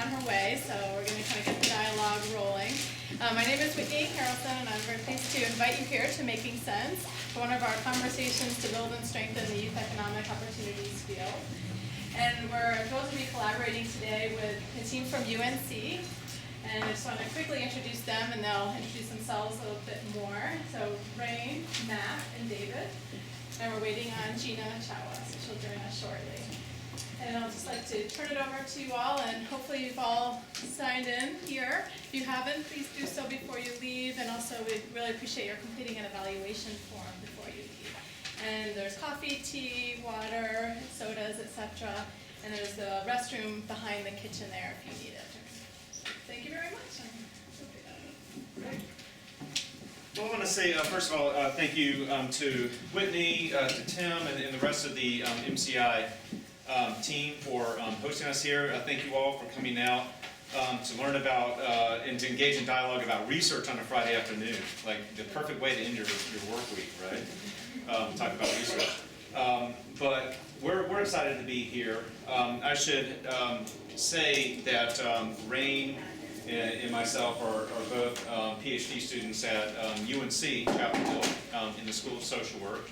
on her way, so we're going to kind of get the dialogue rolling. My name is Whitney Harrelson, and I'm very pleased to invite you here to Making Sense for one of our conversations to build and strengthen the youth economic opportunities field. And we're thrilled to be collaborating today with a team from UNC. And I just want to quickly introduce them, and they'll introduce themselves a little bit more. So Rain, Matt, and David. And we're waiting on Gina Chawa, so she'll join us shortly. And I'll just like to turn it over to you all, and hopefully you've all signed in here. If you haven't, please do so before you leave, and also we'd really appreciate your completing an evaluation form before you leave. And there's coffee, tea, water, sodas, etc. And there's the restroom behind the kitchen there if you need it. Thank you very much. Great. Well, I want to say, first of all, thank you to Whitney, to Tim, and the rest of the MCI team for hosting us here. Thank you all for coming out to learn about and to engage in dialogue about research on a Friday afternoon. Like the perfect way to end your work week, right? Talk about research. But we're excited to be here. I should say that Rain and myself are both PhD students at UNC Chapel Hill in the School of Social Work.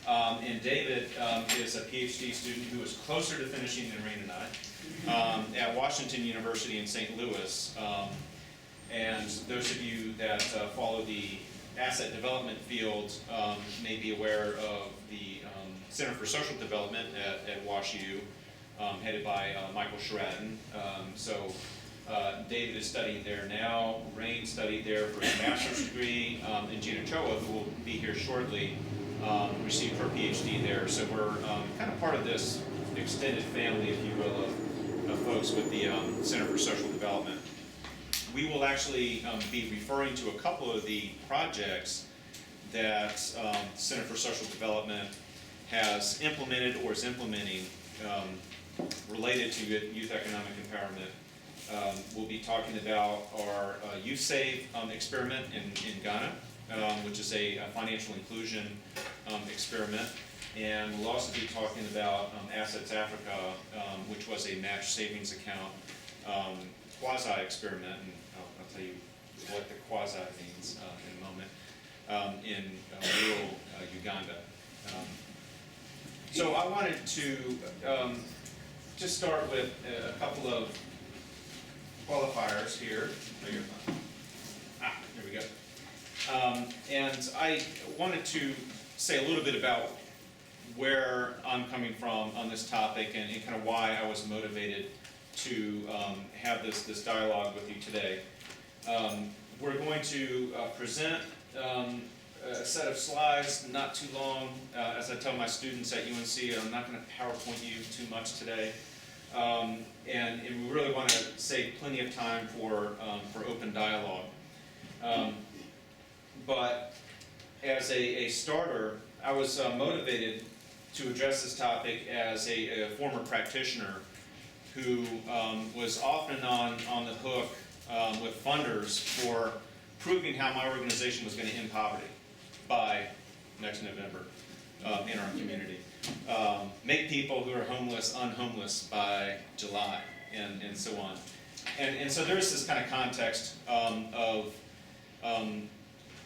And David is a PhD student who is closer to finishing than Rain and I at Washington University in St. Louis. And those of you that follow the asset development field may be aware of the Center for Social Development at WashU, headed by Michael Sheraton. David is studying there now. Rain studied there for his master's degree, and Gina Choa, who will be here shortly, received her PhD there. So we're kind of part of this extended family, if you will, of folks with the Center for Social Development. We will actually be referring to a couple of the projects that Center for Social Development has implemented or is implementing related to youth economic empowerment. We'll be talking about our Youth Save experiment in Ghana, which is a financial inclusion experiment. And we'll also be talking about Assets Africa, which was a match savings account quasi-experiment. And I'll tell you what the quasi means in a moment, in rural Uganda. So I wanted to just start with a couple of qualifiers here. Here we go. And I wanted to say a little bit about where I'm coming from on this topic and kind of why I was motivated to have this dialogue with you today. We're going to present a set of slides, not too long. As I tell my students at UNC, I'm not going to PowerPoint you too much today. And we really want to save plenty of time for open dialogue. But as a starter, I was motivated to address this topic as a former practitioner who was often on the hook with funders for proving how my organization was going to end poverty by next November in our community. Make people who are homeless unhomeless by July, and so on. And so there's this kind of context of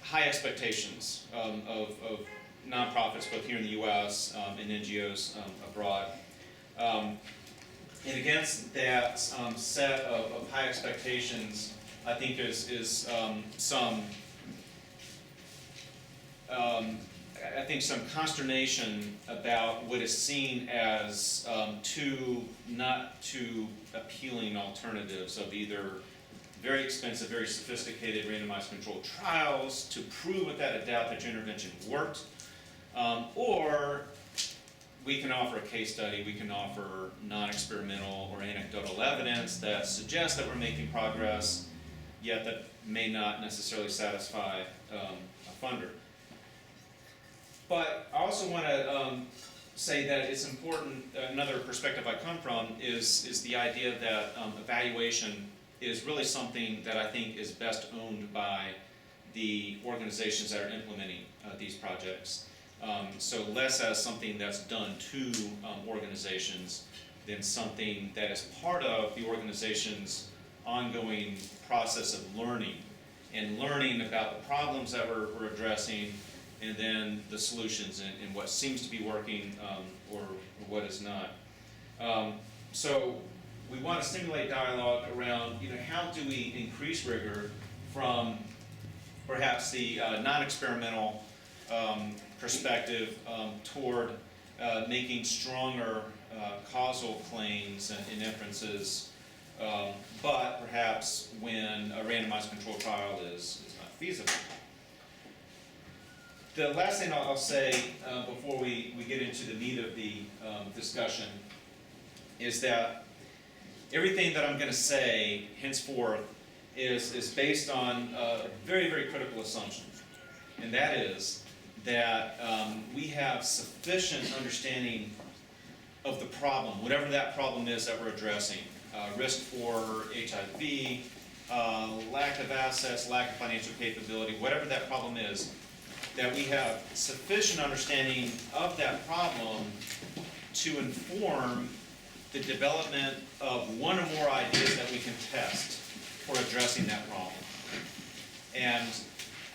high expectations of nonprofits, both here in the U.S. And NGOs abroad. And against that set of high expectations, I think is some consternation about what is seen as two not too appealing alternatives of either very expensive, very sophisticated randomized controlled trials to prove without a doubt that your intervention worked, or we can offer a case study, we can offer non-experimental or anecdotal evidence that suggests that we're making progress, yet that may not necessarily satisfy a funder. But I also want to say that it's important, another perspective I come from is the idea that evaluation is really something that I think is best owned by the organizations that are implementing these projects. So less as something that's done to organizations, than something that is part of the organization's ongoing process of learning, and learning about the problems that we're addressing, and then the solutions, and what seems to be working or what is not. So we want to stimulate dialogue around, how do we increase rigor from perhaps the non-experimental perspective toward making stronger causal claims and inferences, but perhaps when a randomized controlled trial is not feasible. The last thing I'll say before we get into the meat of the discussion is that everything that I'm going to say henceforth is based on a very, very critical assumption, and that is that we have sufficient understanding of the problem, whatever that problem is that we're addressing. Risk for HIV, lack of assets, lack of financial capability, whatever that problem is, that we have sufficient understanding of that problem to inform the development of one or more ideas that we can test for addressing that problem. And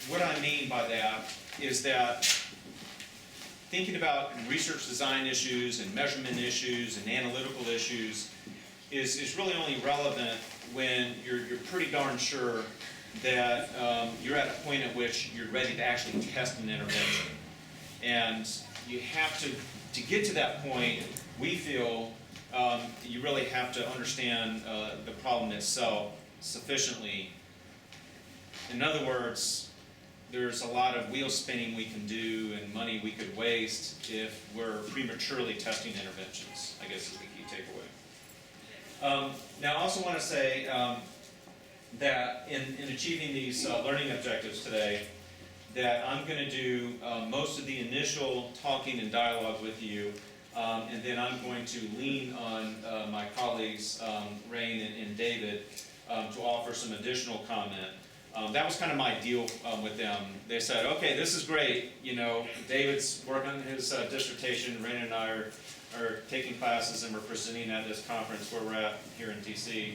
what I mean by that is that thinking about research design issues and measurement issues and analytical issues is really only relevant when you're pretty darn sure that you're at a point at which you're ready to actually test an intervention. And you have to get to that point, we feel, you really have to understand the problem itself sufficiently. In other words, there's a lot of wheel spinning we can do and money we could waste if we're prematurely testing interventions, I guess is the key takeaway. Now I also want to say that in achieving these learning objectives today, that I'm going to do most of the initial talking and dialogue with you, and then I'm going to lean on my colleagues, Rain and David, to offer some additional comment. That was kind of my deal with them. They said, okay, this is great, David's working on his dissertation, Rain and I are taking classes and we're presenting at this conference where we're at here in DC.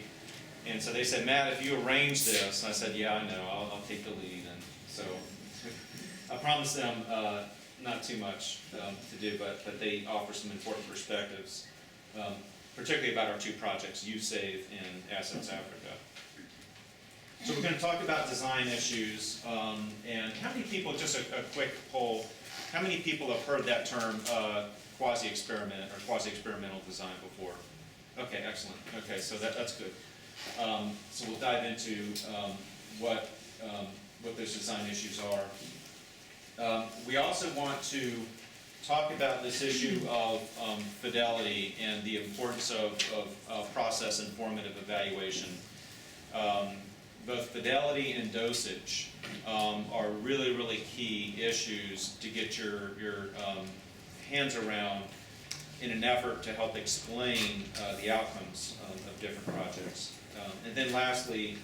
And so they said, Matt, if you arrange this, and I said, yeah, I know, I'll take the lead. And so I promised them not too much to do, but they offer some important perspectives, particularly about our two projects, USAVE and Assets Africa. So we're going to talk about design issues, and how many people, just a quick poll, how many people have heard that term quasi-experiment or quasi-experimental design before? Okay, excellent. Okay, so that's good. So we'll dive into what those design issues are. We also want to talk about this issue of fidelity and the importance of process-informative evaluation. Both fidelity and dosage are really, really key issues to get your hands around in an effort to help explain the outcomes of different projects. And then lastly,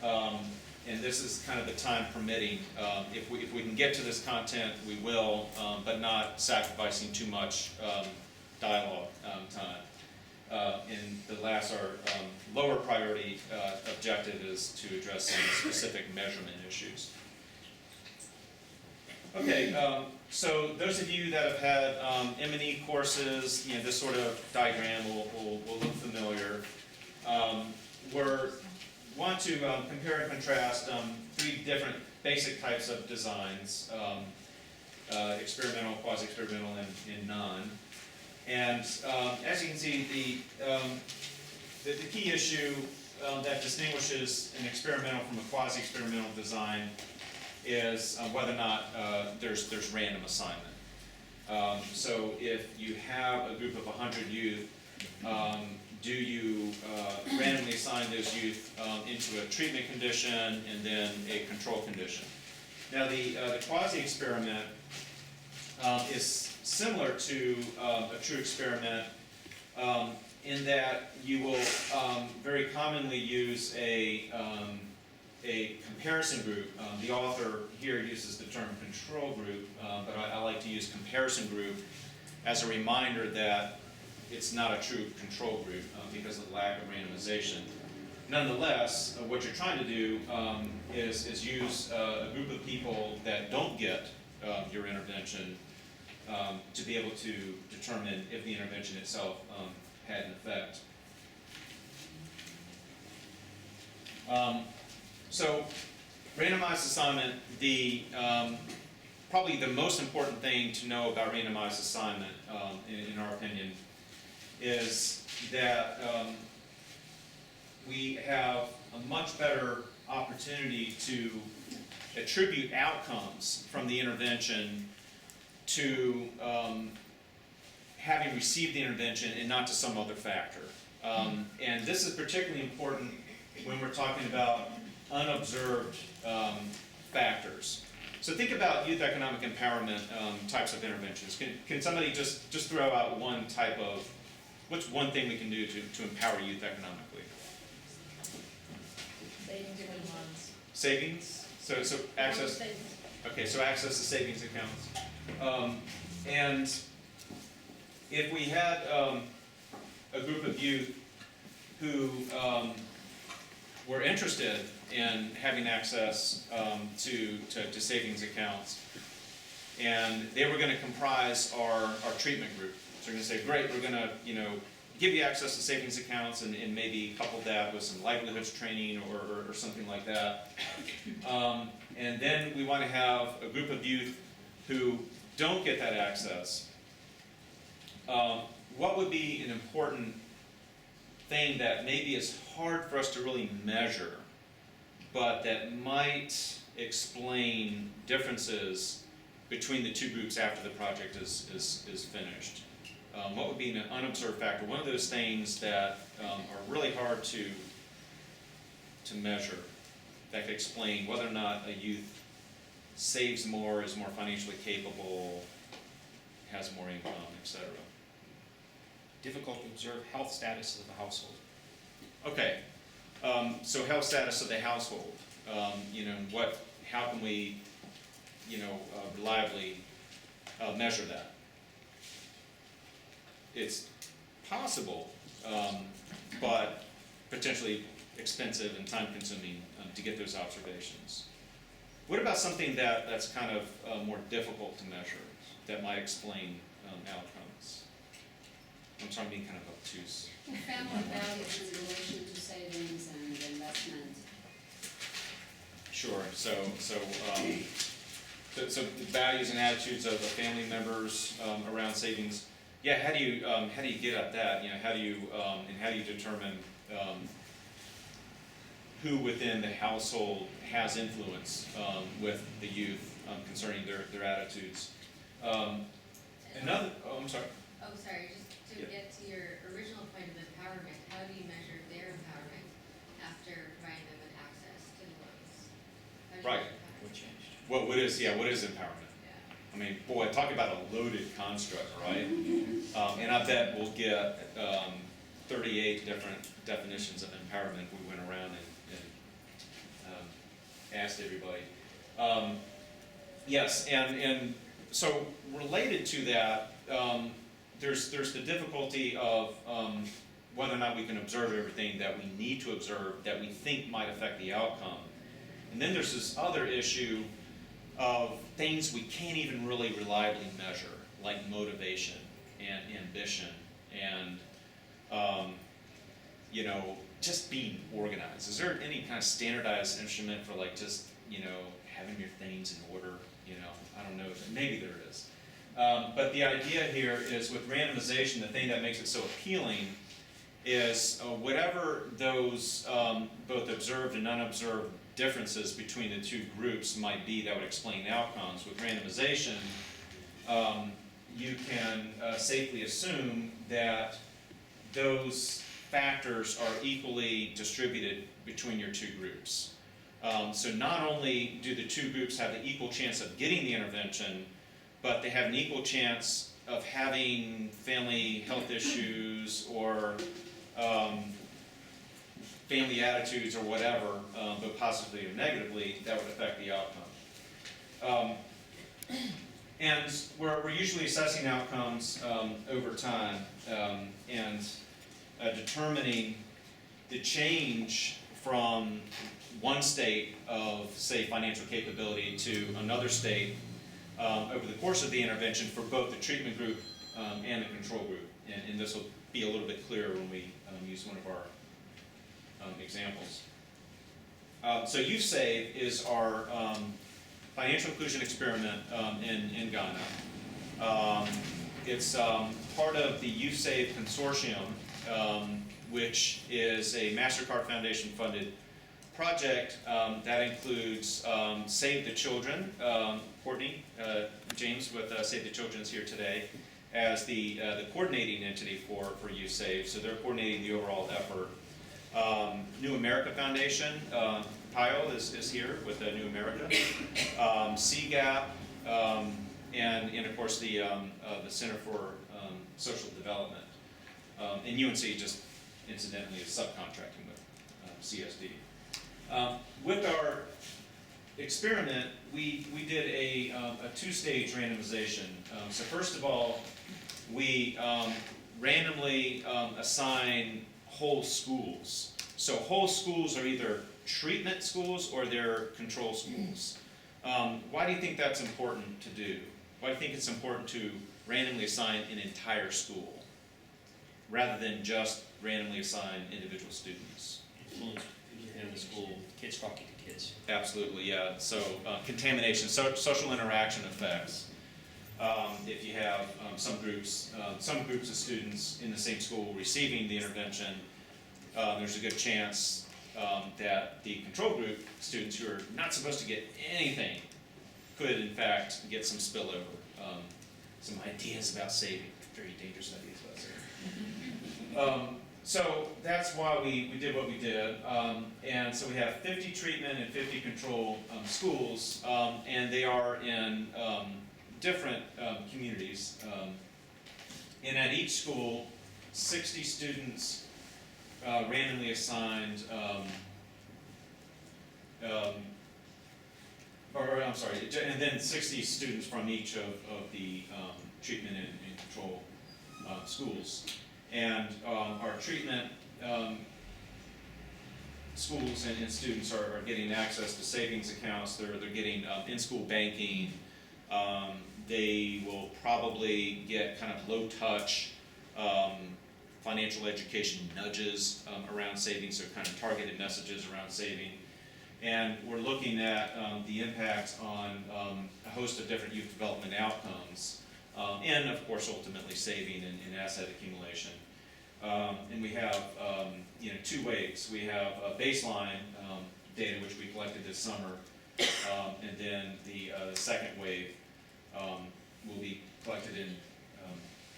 and this is kind of the time permitting, if we can get to this content, we will, but not sacrificing too much dialogue time. And the last, our lower priority objective is to address some specific measurement issues. Okay, so those of you that have had M&E courses, this sort of diagram will look familiar. We want to compare and contrast three different basic types of designs, experimental, quasi-experimental, and none. And as you can see, the key issue that distinguishes an experimental from a quasi-experimental design is whether or not there's random assignment. So if you have a group of 100 youth, do you randomly assign those youth into a treatment condition and then a control condition? Now the quasi-experiment is similar to a true experiment in that you will very commonly use a comparison group. The author here uses the term control group, but I like to use comparison group as a reminder that it's not a true control group because of the lack of randomization. Nonetheless, what you're trying to do is use a group of people that don't get your intervention to be able to determine if the intervention itself had an effect. So, randomized assignment, probably the most important thing to know about randomized assignment, in our opinion, is that we have a much better opportunity to attribute outcomes from the intervention to having received the intervention and not to some other factor. And this is particularly important when we're talking about unobserved factors. So think about youth economic empowerment types of interventions. Can somebody just throw out one type of, what's one thing we can do to empower youth economically? Savings different ones. Savings? So access, okay, so access to savings accounts. And if we had a group of youth who were interested in having access to savings accounts, and they were going to comprise our treatment group. So we're going to say, great, we're going to give you access to savings accounts and maybe couple that with some livelihoods training or something like that. And then we want to have a group of youth who don't get that access. What would be an important thing that maybe is hard for us to really measure, but that might explain differences between the two groups after the project is finished? What would be an unobserved factor? One of those things that are really hard to measure, that could explain whether or not a youth saves more, is more financially capable, has more income, etc. Difficult to observe health status of the household. Okay, so health status of the household. How can we, reliably measure that? It's possible, but potentially expensive and time-consuming to get those observations. What about something that's kind of more difficult to measure, that might explain outcomes? I'm sorry, I'm being kind of obtuse. Family values in relation to savings and investment. Sure. So the values and attitudes of the family members around savings. Yeah. How do you get at that? How do you determine who within the household has influence with the youth concerning their attitudes? I'm sorry. Oh, sorry, just to get to your original point of empowerment, how do you measure their empowerment after providing them with access to the loans? How do you Right. measure empowerment? What changed? What is empowerment? Yeah. I mean, boy, talk about a loaded construct, right? And I bet we'll get 38 different definitions of empowerment. We went around and asked everybody. Yes, and so related to that, there's the difficulty of whether or not we can observe everything that we need to observe that we think might affect the outcome. And then there's this other issue of things we can't even really reliably measure, like motivation and ambition and just being organized. Is there any kind of standardized instrument for just having your things in order? I don't know. Maybe there is. But the idea here is with randomization, the thing that makes it so appealing is whatever those both observed and unobserved differences between the two groups might be that would explain outcomes. With randomization, you can safely assume that those factors are equally distributed between your two groups. So not only do the two groups have the equal chance of getting the intervention, but they have an equal chance of having family health issues or family attitudes or whatever, both positively or negatively, that would affect the outcome. And we're usually assessing outcomes over time and determining the change from one state of, say, financial capability to another state over the course of the intervention for both the treatment group and the control group. And this will be a little bit clearer when we use one of our examples. So YouSave is our financial inclusion experiment in Ghana. It's part of the YouSave consortium, which is a MasterCard Foundation funded project that includes Save the Children. Courtney James with Save the Children is here today as the coordinating entity for YouSave, so they're coordinating the overall effort. New America Foundation, Kyle is here with New America, CGAP, and of course the Center for Social Development. And UNC just incidentally is subcontracting with CSD. With our experiment, we did a two-stage randomization. So first of all, we randomly assign whole schools. So whole schools are either treatment schools or they're control schools. Why do you think that's important to do? Why do you think it's important to randomly assign an entire school rather than just randomly assign individual students? Influence in the school, kids talking to kids. Absolutely, yeah. So contamination, social interaction effects. If you have some groups of students in the same school receiving the intervention, there's a good chance that the control group students who are not supposed to get anything could in fact get some spillover, some ideas about saving, very dangerous ideas about saving. So that's why we did what we did, and so we have 50 treatment and 50 control schools, and they are in different communities. And at each school, 60 students randomly assigned, and then 60 students from each of the treatment and control schools. And our treatment schools and students are getting access to savings accounts. They're getting in-school banking. They will probably get kind of low-touch financial education nudges around savings, so kind of targeted messages around saving. And we're looking at the impacts on a host of different youth development outcomes, and of course ultimately saving and asset accumulation. And we have two waves. We have a baseline data which we collected this summer, and then the second wave will be collected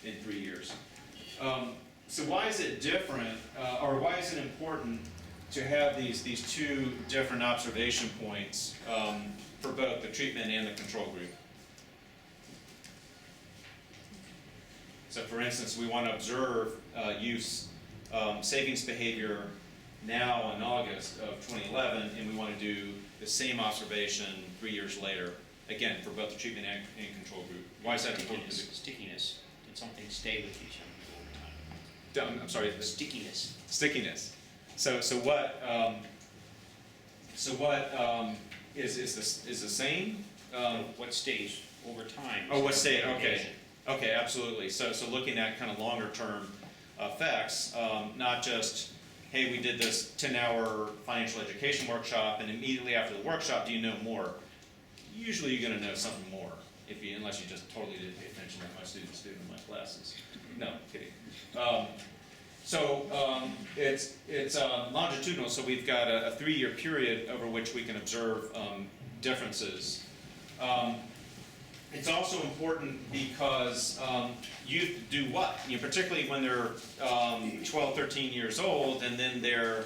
in 3 years. So why is it different, or why is it important to have these two different observation points for both the treatment and the control group? So for instance, we want to observe youth savings behavior now in August of 2011, and we want to do the same observation 3 years later, again, for both the treatment and control group. Why is that important? Stickiness. Did something stay with you over time? I'm sorry. Stickiness. Stickiness. So what is the same? What stays over time? Oh, what stay? Okay. Okay, absolutely. So looking at kind of longer term effects, not just, hey, we did this 10-hour financial education workshop, and immediately after the workshop, do you know more? Usually you're going to know something more, unless you just totally didn't pay attention like my students do in my classes. No, kidding. It's longitudinal, so we've got a 3-year period over which we can observe differences. It's also important because youth do what? Particularly when they're 12, 13 years old, and then they're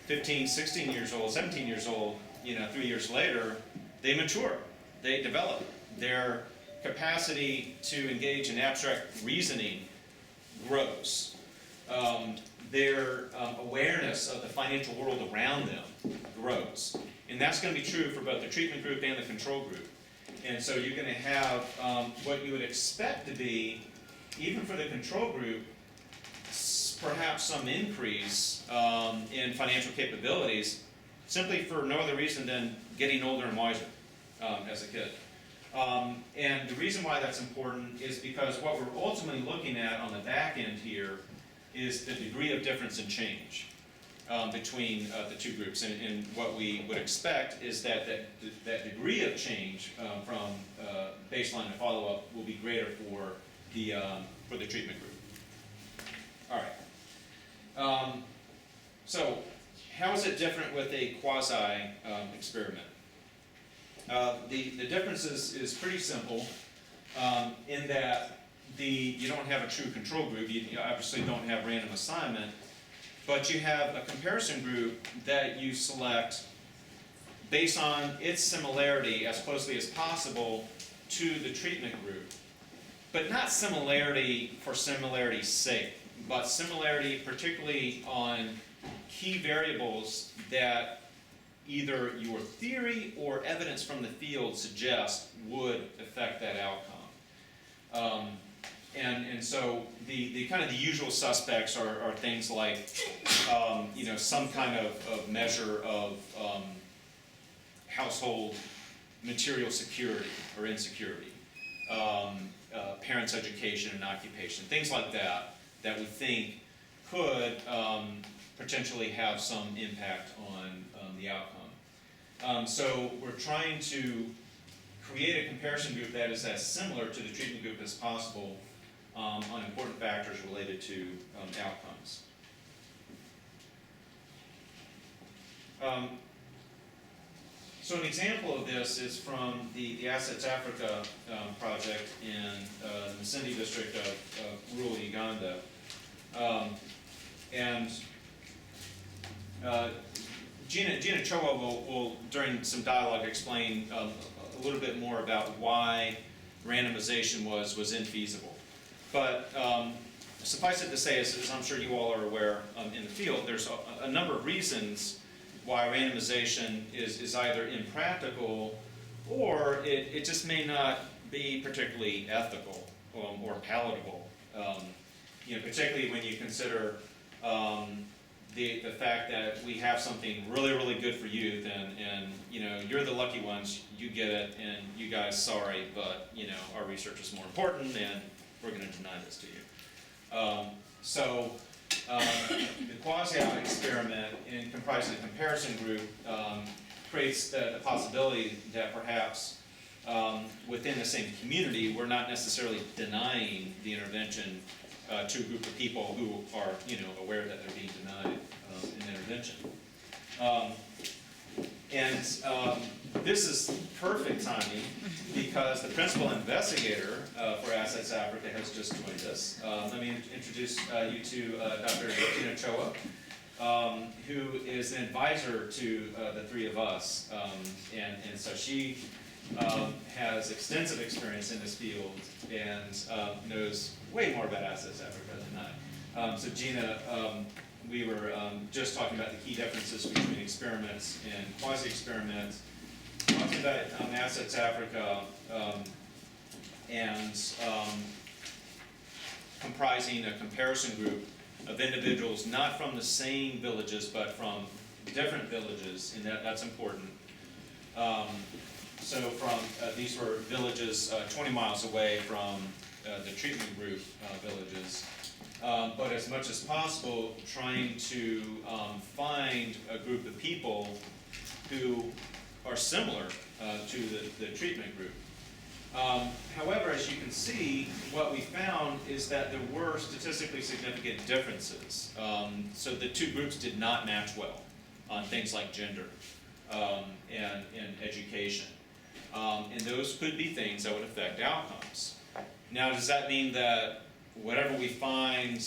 15, 16 years old, 17 years old, 3 years later, they mature, they develop. Their capacity to engage in abstract reasoning grows. Their awareness of the financial world around them grows. And that's going to be true for both the treatment group and the control group. And so you're gonna have what you would expect to be, even for the control group, perhaps some increase in financial capabilities, simply for no other reason than getting older and wiser as a kid. And the reason why that's important is because what we're ultimately looking at on the back end here is the degree of difference in change between the two groups. And what we would expect is that degree of change from baseline to follow-up will be greater for the treatment group. All right. So how is it different with a quasi-experiment? The difference is pretty simple in that you don't have a true control group. You obviously don't have random assignment, but you have a comparison group that you select based on its similarity as closely as possible to the treatment group. But not similarity for similarity's sake, but similarity particularly on key variables that either your theory or evidence from the field suggest would affect that outcome. And so the kind of the usual suspects are things like some kind of measure of household material security or insecurity, parents' education and occupation, things like that we think could potentially have some impact on the outcome. So we're trying to create a comparison group that is as similar to the treatment group as possible on important factors related to outcomes. So an example of this is from the Assets Africa project in the Masindi district of rural Uganda. Gina Choa will, during some dialogue, explain a little bit more about why randomization was infeasible. But suffice it to say, as I'm sure you all are aware in the field, there's a number of reasons why randomization is either impractical or it just may not be particularly ethical or palatable. Particularly when you consider the fact that we have something really, really good for youth, and you're the lucky ones, you get it, and you guys, sorry, but our research is more important, and we're going to deny this to you. The quasi-experiment in comprising a comparison group creates the possibility that perhaps within the same community, we're not necessarily denying the intervention to a group of people who are aware that they're being denied an intervention. This is perfect timing because the principal investigator for Assets Africa has just joined us. Let me introduce you to Dr. Gina Choa, who is an advisor to the three of us. And so she has extensive experience in this field and knows way more about Assets Africa than I. So Gina, we were just talking about the key differences between experiments and quasi-experiments, talking about Assets Africa and comprising a comparison group of individuals not from the same villages but from different villages, and that's important. So these were villages 20 miles away from the treatment group villages. But as much as possible, trying to find a group of people who are similar to the treatment group. However, as you can see, what we found is that there were statistically significant differences. So the two groups did not match well on things like gender and education. And those could be things that would affect outcomes. Now, does that mean that whatever we find,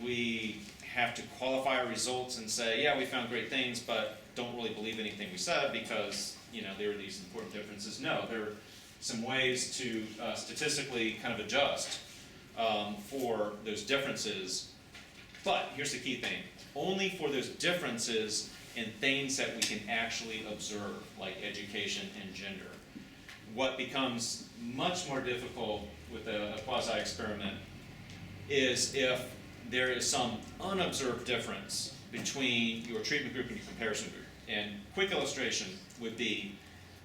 we have to qualify our results and say, yeah, we found great things, but don't really believe anything we said because there are these important differences? No, there are some ways to statistically kind of adjust for those differences. But here's the key thing: only for those differences in things that we can actually observe, like education and gender. what becomes much more difficult with a quasi-experiment is if there is some unobserved difference between your treatment group and your comparison group. And quick illustration would be,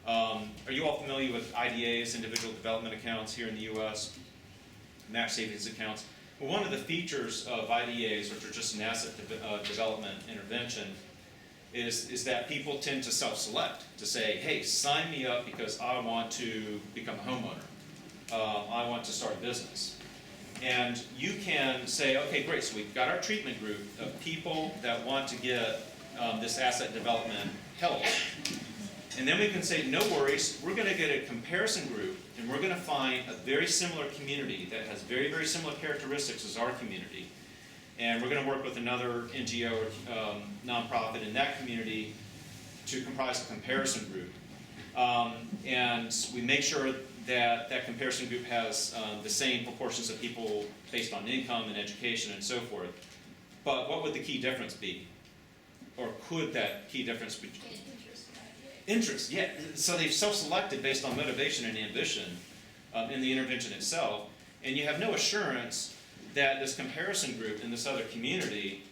are you all familiar with IDAs, individual development accounts here in the US, match savings accounts? Well, one of the features of IDAs, which are just an asset development intervention, is that people tend to self-select, to say, hey, sign me up because I want to become a homeowner. I want to start a business. And you can say, okay, great, so we've got our treatment group of people that want to get this asset development help. And then we can say, no worries, we're going to get a comparison group, and we're going to find a very similar community that has very, very similar characteristics as our community. And we're going to work with another NGO or nonprofit in that community to comprise a comparison group. And we make sure that that comparison group has the same proportions of people based on income and education and so forth. But what would the key difference be? Or could that key difference be? Interest, yeah. So they've self-selected based on motivation and ambition in the intervention itself, and you have no assurance that this comparison group in this other community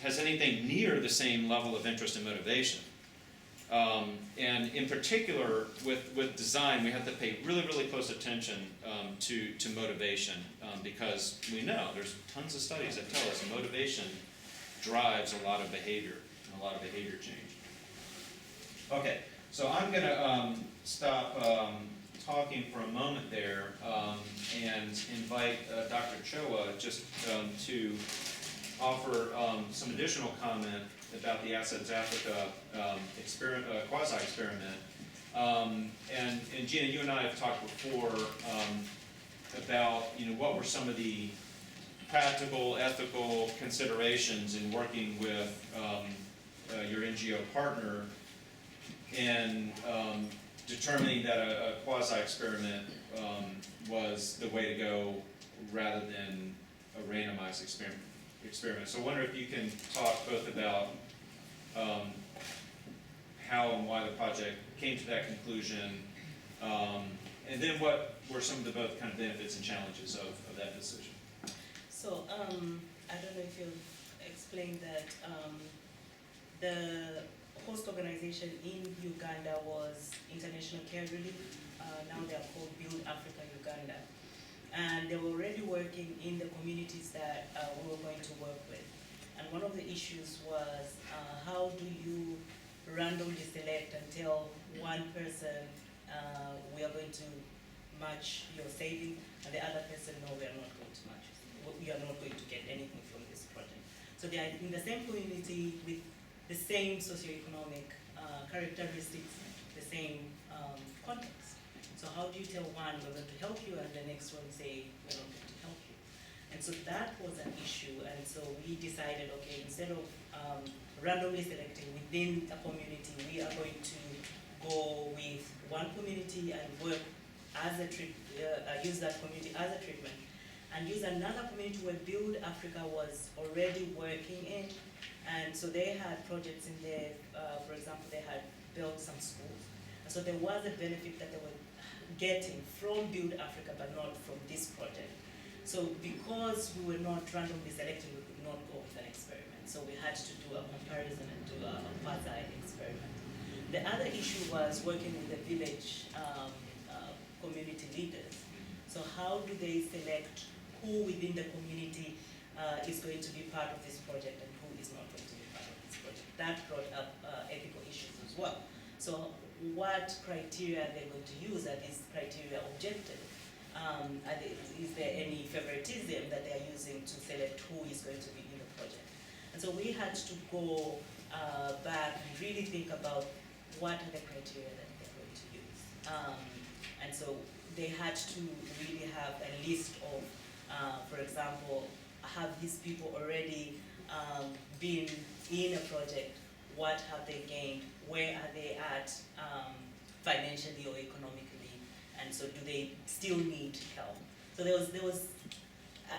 has anything near the same level of interest and motivation. And in particular, with design, we have to pay really, really close attention to motivation because we know there's tons of studies that tell us motivation drives a lot of behavior and a lot of behavior change. Okay, so I'm going to stop talking for a moment there and invite Dr. Choa just to offer some additional comment about the Assets Africa quasi-experiment. And Gina, you and I have talked before about what were some of the practical, ethical considerations in working with your NGO partner and determining that a quasi-experiment was the way to go rather than a randomized experiment. So I wonder if you can talk both about how and why the project came to that conclusion, and then what were some of the both kind of benefits and challenges of that decision. So I don't know if you've explained that the host organization in Uganda was International Care Relief. Now they are called Build Africa Uganda. And they were already working in the communities that we were going to work with. And one of the issues was how do you randomly select and tell one person we are going to match your saving, and the other person, no, we are not going to match. We are not going to get anything from this project. So they are in the same community with the same socioeconomic characteristics, the same context. So how do you tell one we're going to help you and the next one say we're not going to help you? And so that was an issue, and so we decided, okay, instead of randomly selecting within a community, we are going to go with one community and work as a use that community as a treatment, and use another community where Build Africa was already working in. And so they had projects in there, for example, they had built some schools. And so there was a benefit that they were getting from Build Africa, but not from this project. So because we were not randomly selected, we could not go with an experiment. So we had to do a comparison and do a quasi-experiment. The other issue was working with the village community leaders. So how do they select who within the community is going to be part of this project and who is not going to be part of this project? That brought up ethical issues as well. So what criteria are they going to use? Are these criteria objective? Is there any favoritism that they are using to select who is going to be in the project? And so we had to go back and really think about what are the criteria that they're going to use. And so they had to really have a list of, for example, have these people already been in a project? What have they gained? Where are they at financially or economically? And so do they still need help? So there was,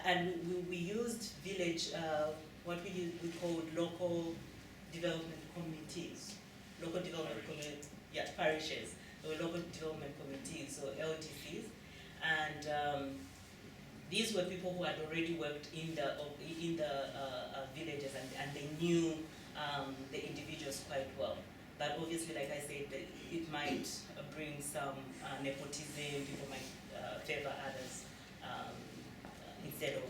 and we used village, what we called local development committees, parishes. or local development committees, or LDCs, and these were people who had already worked in the villages, and they knew the individuals quite well. But obviously, like I said, it might bring some nepotism. People might favor others instead of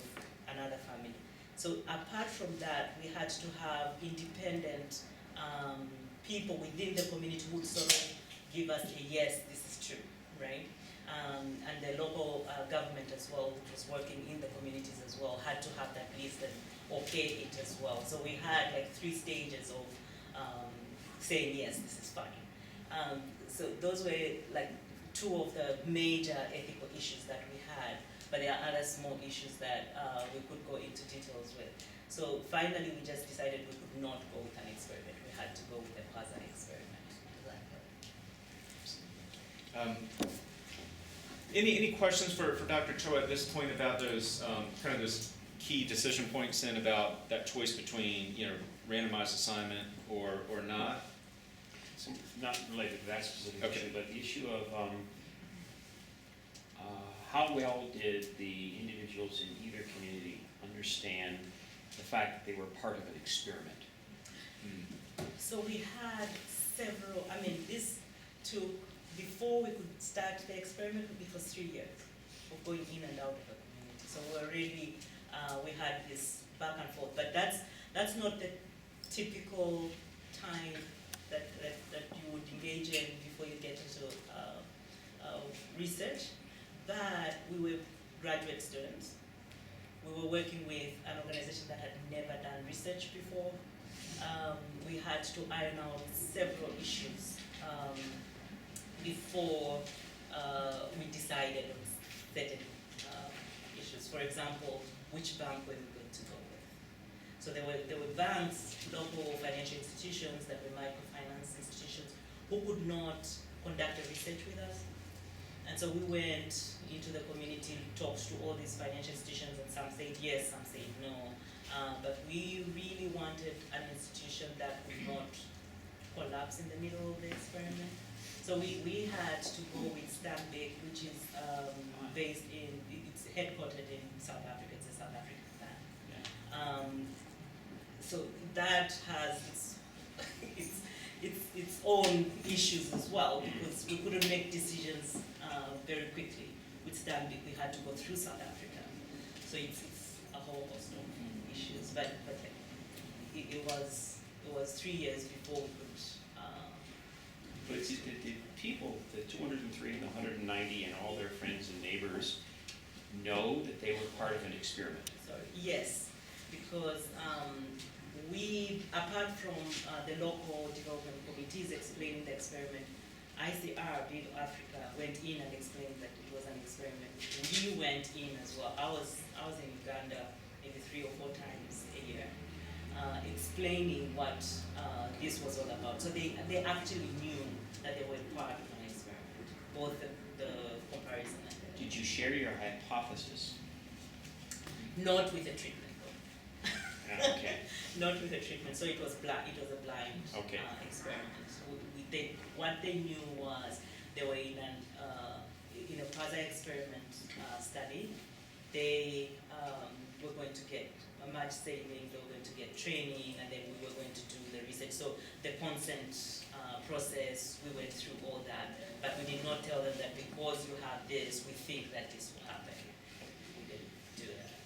another family. So apart from that, we had to have independent people within the community who would sort of give us a yes, this is true, right? And the local government as well, which was working in the communities as well, had to have that list and okay it as well. So we had like 3 stages of saying yes, this is fine. So those were like 2 of the major ethical issues that we had, but there are other small issues that we could go into details with. So finally, we just decided we could not go with an experiment. We had to go with a quasi-experiment. Any questions for Dr. Cho at this point about those kind of those key decision points then about that choice between randomized assignment or not? So not related to that specific Okay. issue, but the issue of how well did the individuals in either community understand the fact that they were part of an experiment? So we had several, this took, before we could start the experiment, it was 3 years of going in and out of the community. So we were really, we had this back and forth, but that's not the typical time that you would engage in before you get into research. But we were graduate students. We were working with an organization that had never done research before. We had to iron out several issues before we decided on certain issues. For example, which bank were we going to go with? So there were banks, local financial institutions, that were microfinance institutions, who could not conduct a research with us. And so we went into the community, talked to all these financial institutions, and some said yes, some said no. But we really wanted an institution that would not collapse in the middle of the experiment. So we had to go with Stanbic, which is based it's headquartered in South Africa. It's a South African bank. Yeah. So that has its own issues as well, because we couldn't make decisions very quickly. With Stanbic, we had to go through South Africa. So it's a whole host of issues, but it was 3 years before we could. But did people, the 203 and the 190 and all their friends and neighbors, know that they were part of an experiment? Sorry. Yes, because we, apart from the local development committees explaining the experiment, ICR, Build Africa, went in and explained that it was an experiment. We went in as well. I was in Uganda maybe 3 or 4 times a year, explaining what this was all about. So they actually knew that they were part of an experiment, both the comparison and the... Did you share your hypothesis? Not with the treatment, though. Okay. Not with the treatment. So it was blind. It was a blind Okay. experiment. So what they knew was they were in a quasi-experiment study. They were going to get a match saving. They were going to get training, and then we were going to do the research. So the consent process, we went through all that, but we did not tell them that because you have this, we think that this will happen. We didn't do that.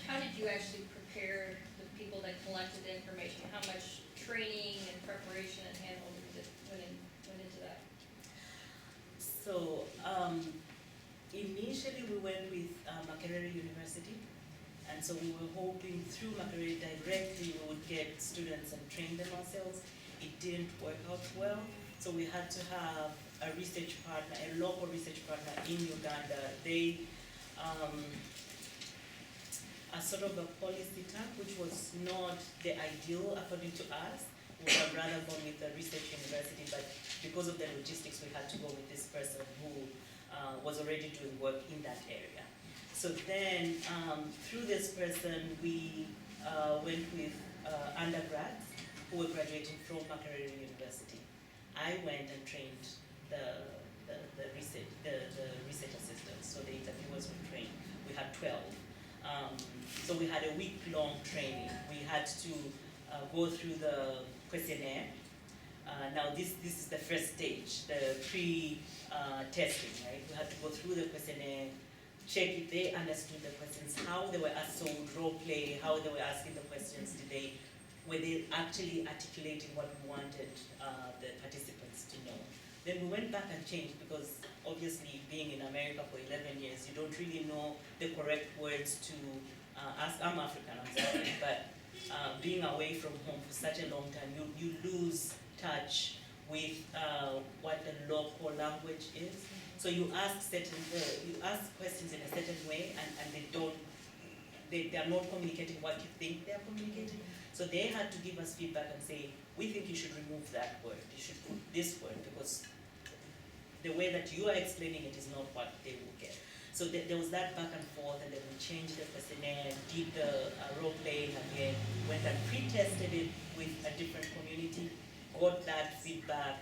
How did you actually prepare the people that collected the information? How much training and preparation and handholding went into that? So initially we went with Makerere University, and so we were hoping through Makerere directly we would get students and train them ourselves. It didn't work out well, so we had to have a research partner, a local research partner in Uganda. They a sort of a policy task, which was not the ideal according to us. We would have rather gone with a research university, but because of the logistics, we had to go with this person who was already doing work in that area. So then, through this person, we went with undergrads who were graduating from Makerere University. I went and trained the research assistants, so the interviewers were trained. We had 12. So we had a week-long training. We had to go through the questionnaire. Now this is the first stage, the pre-testing, right? We had to go through the questionnaire, check if they understood the questions, how they were asked, so role play, how they were asking the questions, were they actually articulating what we wanted the participants to know. Then we went back and changed because obviously being in America for 11 years, you don't really know the correct words to ask. I'm African, I'm sorry, but being away from home for such a long time, you lose touch with what the local language is. So you ask questions in a certain way, and they are not communicating what you think they are communicating. So they had to give us feedback and say, we think you should remove that word. You should put this word because the way that you are explaining it is not what they will get. So there was that back and forth, and then we changed the questionnaire, did the role playing again, went and pre-tested it with a different community, got that feedback,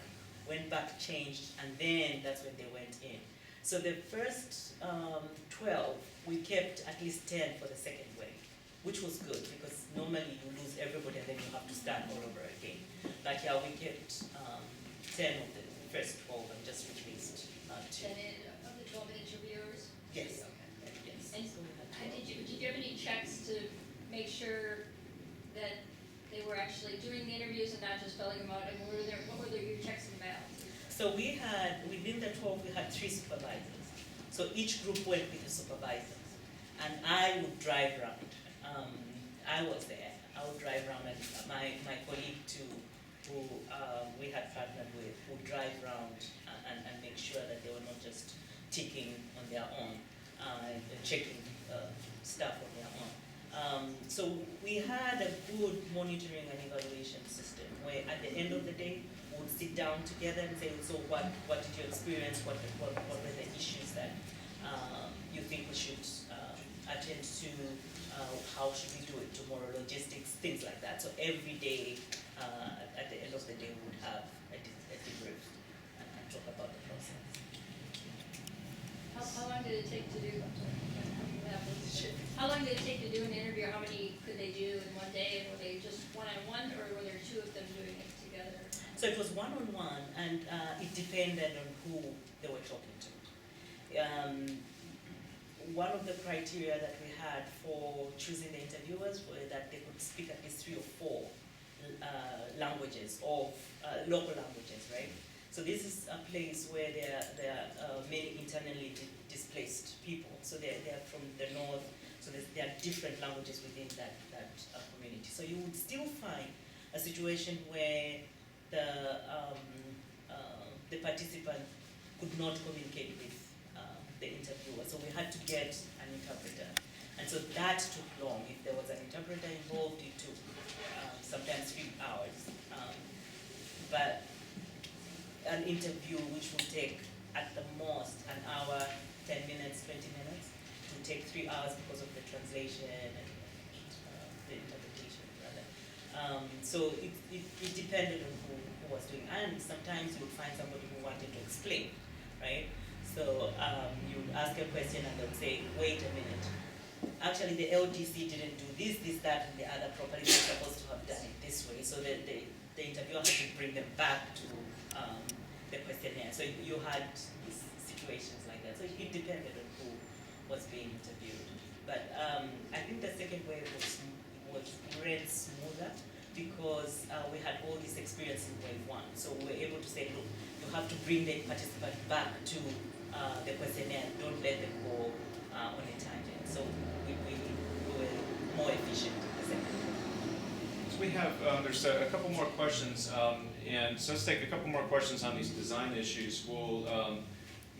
went back, changed, and then that's when they went in. So the first 12, we kept at least 10 for the second wave, which was good because normally you lose everybody and then you have to start all over again. But yeah, we kept 10 of the first 12 and just replaced 2. Then of the 12 interviewers? Yes. Okay. Yes. And So we had 12. did you have any checks to make sure that they were actually doing the interviews and not just filling them out? And what were your checks and balances? So we had, within the 12, we had 3 supervisors. So each group went with a supervisor. And I would drive around. I was there. I would drive around, and my colleague too, who we had partnered with, would drive around and make sure that they were not just ticking on their own and checking stuff on their own. So we had a good monitoring and evaluation system where at the end of the day, we would sit down together and say, so what did you experience? What were the issues that you think we should attend to? How should we do it tomorrow? Logistics, things like that. So every day, at the end of the day, we would have a debrief and talk about the process. How long did it take to do? How long did it take to do an interview? How many could they do in one day? And were they just one-on-one, or were there 2 of them doing it together? So it was one-on-one, and it depended on who they were talking to. One of the criteria that we had for choosing the interviewers were that they could speak at least 3 or 4 languages of local languages, right? So this is a place where there are many internally displaced people. So they're from the north. So there are different languages within that community. So you would still find a situation where the participant could not communicate with the interviewer. So we had to get an interpreter. And so that took long. If there was an interpreter involved, it took sometimes 3 hours. But an interview which would take at the most an hour, 10 minutes, 20 minutes, it would take 3 hours because of the translation and the interpretation rather. So it depended on who was doing. And sometimes you would find somebody who wanted to explain, right? So you would ask a question and they would say, wait a minute. Actually, the LDC didn't do this, that, and the other properly. They're supposed to have done it this way. So the interviewer had to bring them back to the questionnaire. So you had these situations like that. So it depended on who was being interviewed. But I think the second wave was ran smoother because we had all this experience in wave 1. So we were able to say, look, you have to bring the participant back to the questionnaire. Don't let them go on a tangent. So we were more efficient the second wave. So we have, there's a couple more questions, and so let's take a couple more questions on these design issues. We'll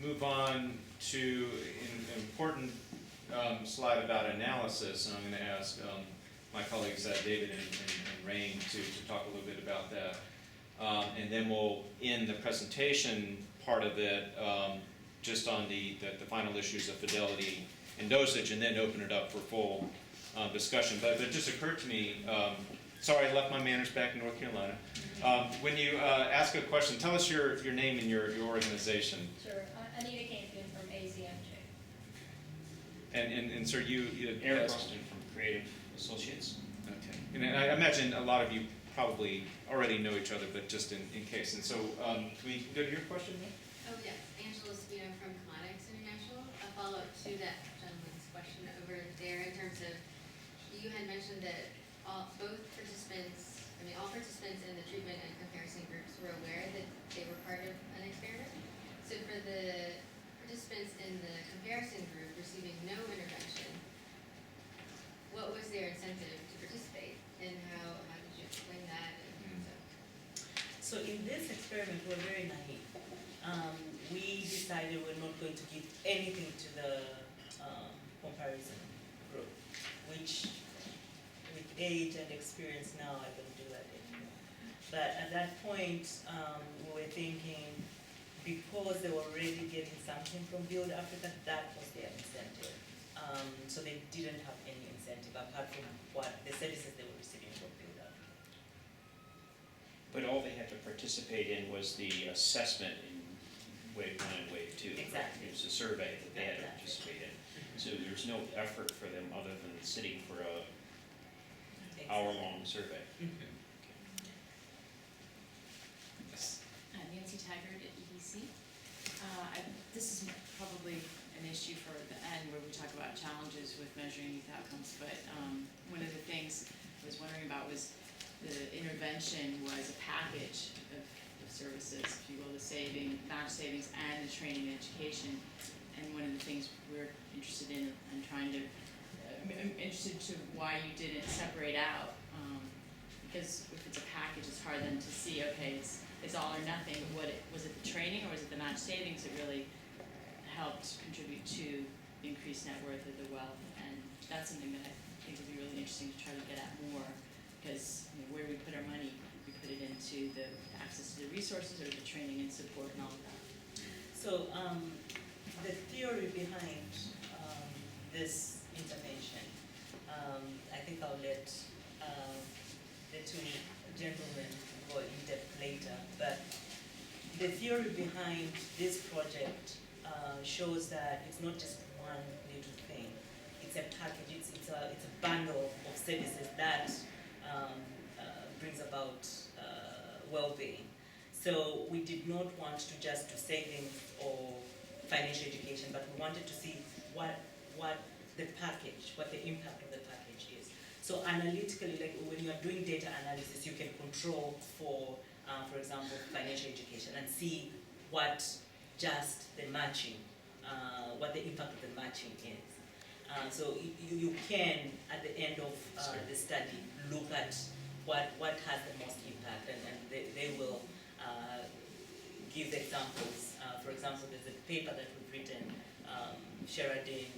move on to an important slide about analysis, and I'm going to ask my colleagues David and Rain to talk a little bit about that. And then we'll end the presentation part of it just on the final issues of fidelity and dosage, and then open it up for full discussion. But it just occurred to me, Sorry, I left my manners back in North Carolina. When you ask a question, tell us your name and your organization. Sure, Anita Campion from AZMJ. And sir, you Eric Austin from Creative Associates. Okay. And I imagine a lot of you probably already know each other, but just in case. And so, can we go to your question now? Oh, yes, Angela Spino from Commodics International. A follow-up to that gentleman's question over there in terms of, you had mentioned that all participants in the treatment and comparison groups were aware that they were part of an experiment. So for the participants in the comparison group receiving no intervention, what was their incentive to participate, and how did you explain that? So in this experiment, we're very naive. We decided we're not going to give anything to the comparison group, which with age and experience now, I don't do that anymore. But at that point, we were thinking, because they were already getting something from Build Africa, that was their incentive. So they didn't have any incentive apart from what the services they were receiving from Build Africa. But all they had to participate in was the assessment in wave 1 and wave 2. Exactly. It was a survey that they had to Exactly. participate in. So there's no effort for them other than sitting for a Exactly. hour-long survey. Yes. Nancy Taggart at EDC. This is probably an issue for the end where we talk about challenges with measuring youth outcomes, but one of the things I was wondering about was the intervention was a package of services, if you will, the knowledge savings and the training and education. And one of the things we're interested in and trying to, I'm interested to why you didn't separate out, because if it's a package, it's hard then to see, okay, it's all or nothing, but was it the training or was it the knowledge savings that really helped contribute to increased net worth or the wealth? And that's something that I think would be really interesting to try to get at more, because where we put our money, we put it into the access to the resources or the training and support and all of that. So the theory behind this intervention, I think I'll let the two gentlemen go in depth later, but the theory behind this project shows that it's not just one little thing. It's a package, it's a bundle of services that brings about well-being. So we did not want to just do savings or financial education, but we wanted to see what the package, what the impact of the package is. So analytically, like when you are doing data analysis, you can control for example, financial education and see what just the matching, what the impact of the matching is. So you can, at the end of the study, look at what has the most impact, and they will give the examples. For example, there's a paper that we've written, Sheridan,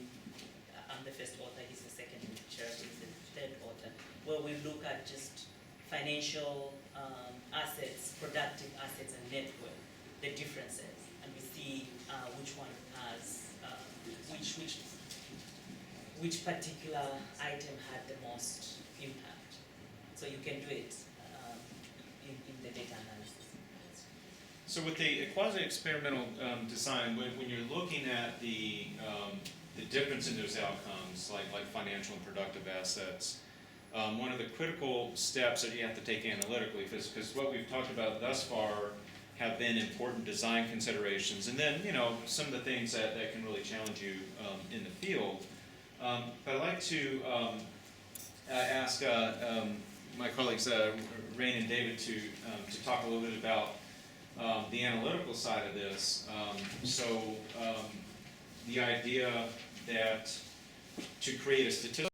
I'm the first author, he's the second, Sheridan is the third author, where we look at just financial assets, productive assets, and net worth, the differences, and we see which one has, which particular item had the most impact. So you can do it in the data analysis. So with the quasi-experimental design, when you're looking at the difference in those outcomes, like financial and productive assets, one of the critical steps that you have to take analytically, because what we've talked about thus far have been important design considerations, and then some of the things that can really challenge you in the field. But I'd like to ask my colleagues Rain and David to talk a little bit about the analytical side of this. So the idea that to create a statistical